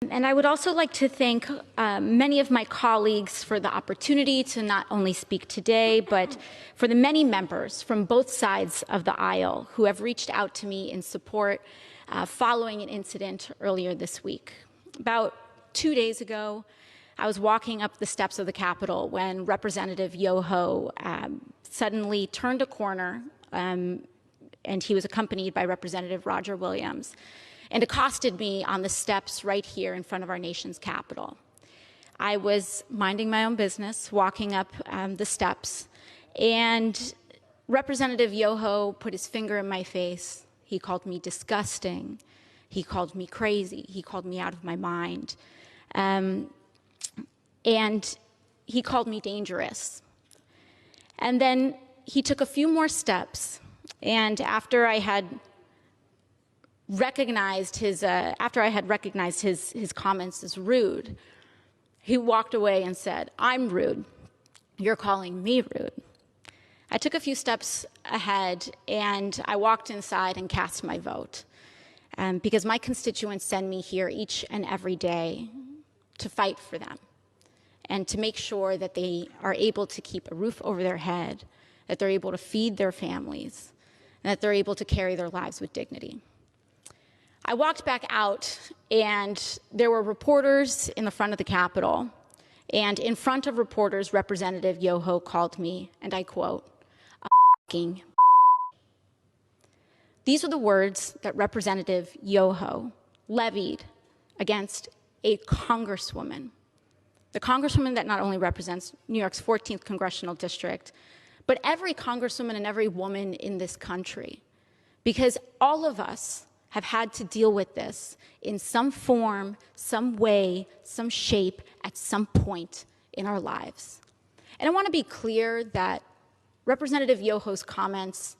And I would also like to thank many of my colleagues for the opportunity to not only speak today, but for the many members from both sides of the aisle who have reached out to me in support following an incident earlier this week. About 2 days ago, I was walking up the steps of the Capitol when Representative Yoho suddenly turned a corner, and he was accompanied by Representative Roger Williams, and accosted me on the steps right here in front of our nation's Capitol. I was minding my own business, walking up the steps, and Representative Yoho put his finger in my face. He called me disgusting. He called me crazy. He called me out of my mind. And he called me dangerous. And then he took a few more steps, and after I had recognized his comments as rude, he walked away and said, "I'm rude. You're calling me rude." I took a few steps ahead, and I walked inside and cast my vote, because my constituents send me here each and every day to fight for them and to make sure that they are able to keep a roof over their head, that they're able to feed their families, and that they're able to carry their lives with dignity. I walked back out, and there were reporters in the front of the Capitol, and in front of reporters, Representative Yoho called me, and I quote, "a f***ing." These are the words that Representative Yoho levied against a congresswoman, the congresswoman that not only represents New York's 14th congressional district, but every congresswoman and every woman in this country, because all of us have had to deal with this in some form, some way, some shape, at some point in our lives. And I want to be clear that Representative Yoho's comments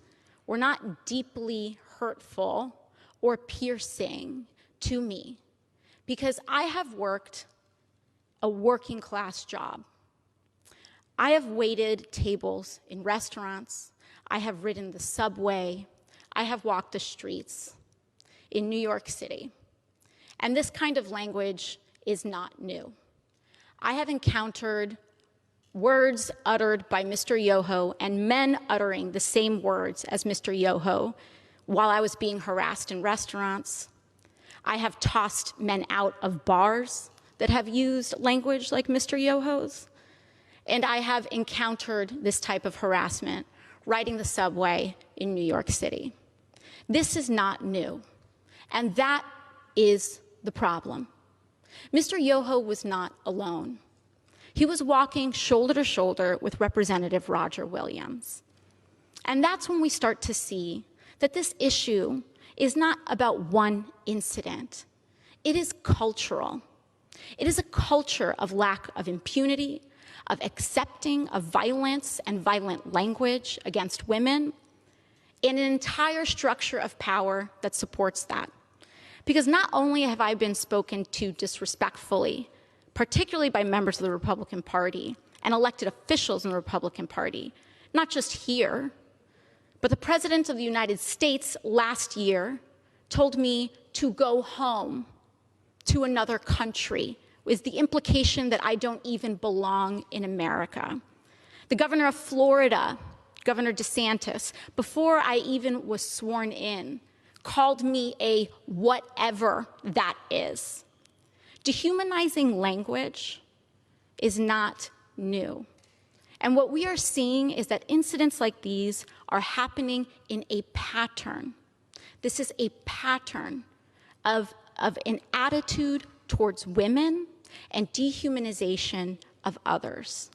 were not deeply hurtful or piercing to me, because I have worked a working class job. I have waited tables in restaurants. I have ridden the subway. I have walked the streets in New York City. And this kind of language is not new. I have encountered words uttered by Mr. Yoho and men uttering the same words as Mr. Yoho while I was being harassed in restaurants. I have tossed men out of bars that have used language like Mr. Yoho's. And I have encountered this type of harassment riding the subway in New York City. This is not new. And that is the problem. Mr. Yoho was not alone. He was walking shoulder to shoulder with Representative Roger Williams. And that's when we start to see that this issue is not about one incident. It is cultural. It is a culture of lack of impunity, of accepting of violence and violent language against women, and an entire structure of power that supports that. Because not only have I been spoken to disrespectfully, particularly by members of the Republican Party and elected officials in the Republican Party, not just here, but the President of the United States last year told me to go home to another country, with the implication that I don't even belong in America. The governor of Florida, Governor DeSantis, before I even was sworn in, called me a whatever that is. Dehumanizing language is not new. And what we are seeing is that incidents like these are happening in a pattern. This is a pattern of an attitude towards women and dehumanization of others.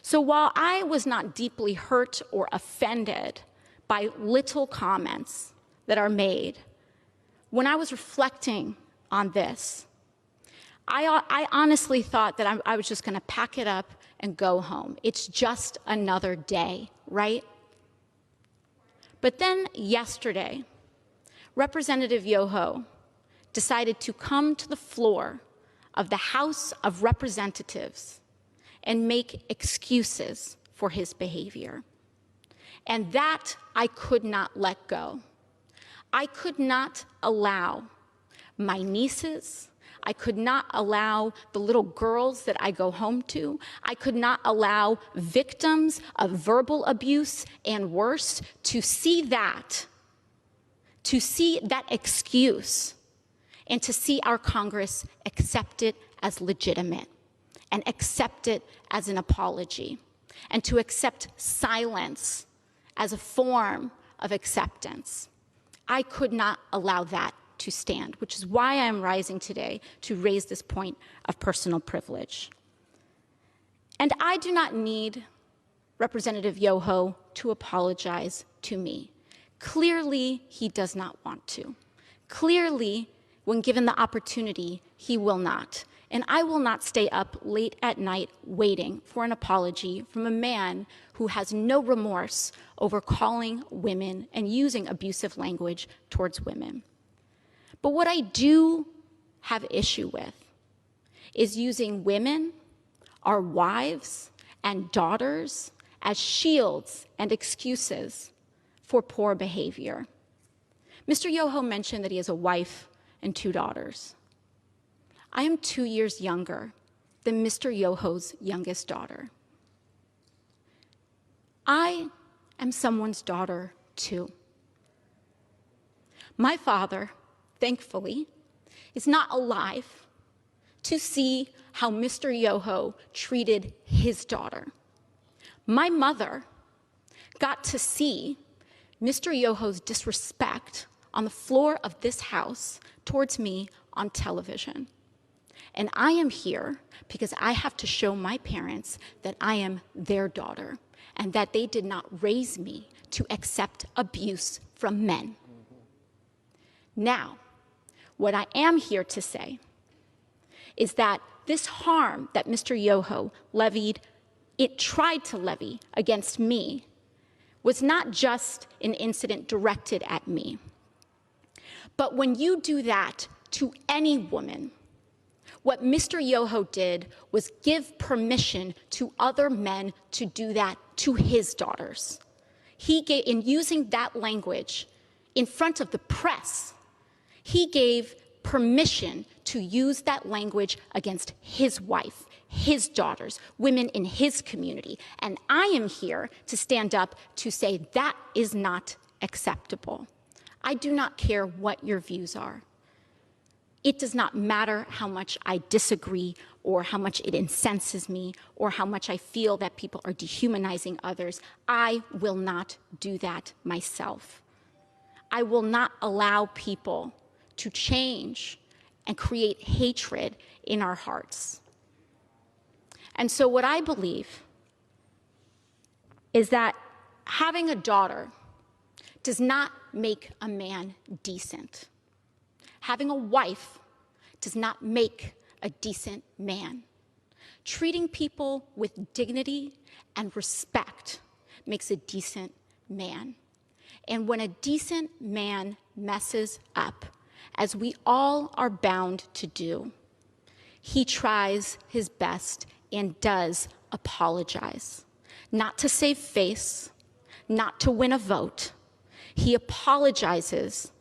So while I was not deeply hurt or offended by little comments that are made, when I was reflecting on this, I honestly thought that I was just going to pack it up and go home. It's just another day, right? But then yesterday, Representative Yoho decided to come to the floor of the House of Representatives and make excuses for his behavior. And that I could not let go. I could not allow my nieces, I could not allow the little girls that I go home to, I could not allow victims of verbal abuse and worse to see that excuse, and to see our Congress accept it as legitimate and accept it as an apology, and to accept silence as a form of acceptance. I could not allow that to stand, which is why I am rising today to raise this point of personal privilege. And I do not need Representative Yoho to apologize to me. Clearly, he does not want to. Clearly, when given the opportunity, he will not. And I will not stay up late at night waiting for an apology from a man who has no remorse over calling women and using abusive language towards women. But what I do have issue with is using women, our wives and daughters, as shields and excuses for poor behavior. Mr. Yoho mentioned that he has a wife and 2 daughters. I am 2 years younger than Mr. Yoho's youngest daughter. I am someone's daughter, too. My father, thankfully, is not alive to see how Mr. Yoho treated his daughter. My mother got to see Mr. Yoho's disrespect on the floor of this house towards me on television. And I am here because I have to show my parents that I am their daughter and that they did not raise me to accept abuse from men. Now, what I am here to say is that this harm that Mr. Yoho tried to levy against me was not just an incident directed at me. But when you do that to any woman, what Mr. Yoho did was give permission to other men to do that to his daughters. In using that language in front of the press, he gave permission to use that language against his wife, his daughters, women in his community. And I am here to stand up to say that is not acceptable. I do not care what your views are. It does not matter how much I disagree or how much it incenses me or how much I feel that people are dehumanizing others. I will not do that myself. I will not allow people to change and create hatred in our hearts. And so what I believe is that having a daughter does not make a man decent. Having a wife does not make a decent man. Treating people with dignity and respect makes a decent man. And when a decent man messes up, as we all are bound to do, he tries his best and does apologize. Not to save face, not to win a vote. He apologizes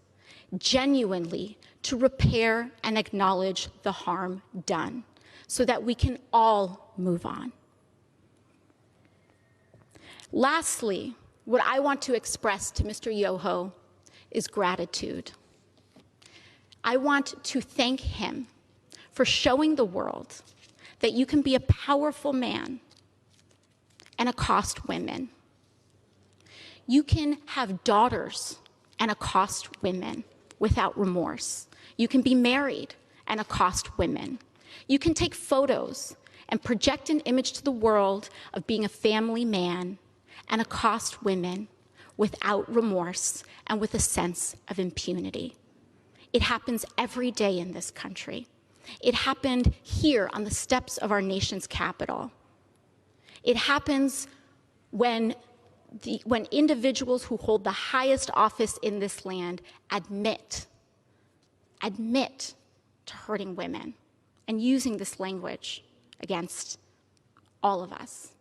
genuinely to repair and acknowledge the harm done so that we can all move on. Lastly, what I want to express to Mr. Yoho is gratitude. I want to thank him for showing the world that you can be a powerful man and accost women. You can have daughters and accost women without remorse. You can be married and accost women. You can take photos and project an image to the world of being a family man and accost women without remorse and with a sense of impunity. It happens every day in this country. It happened here on the steps of our nation's capital. It happens when individuals who hold the highest office in this land admit to hurting women and using this language against all of us.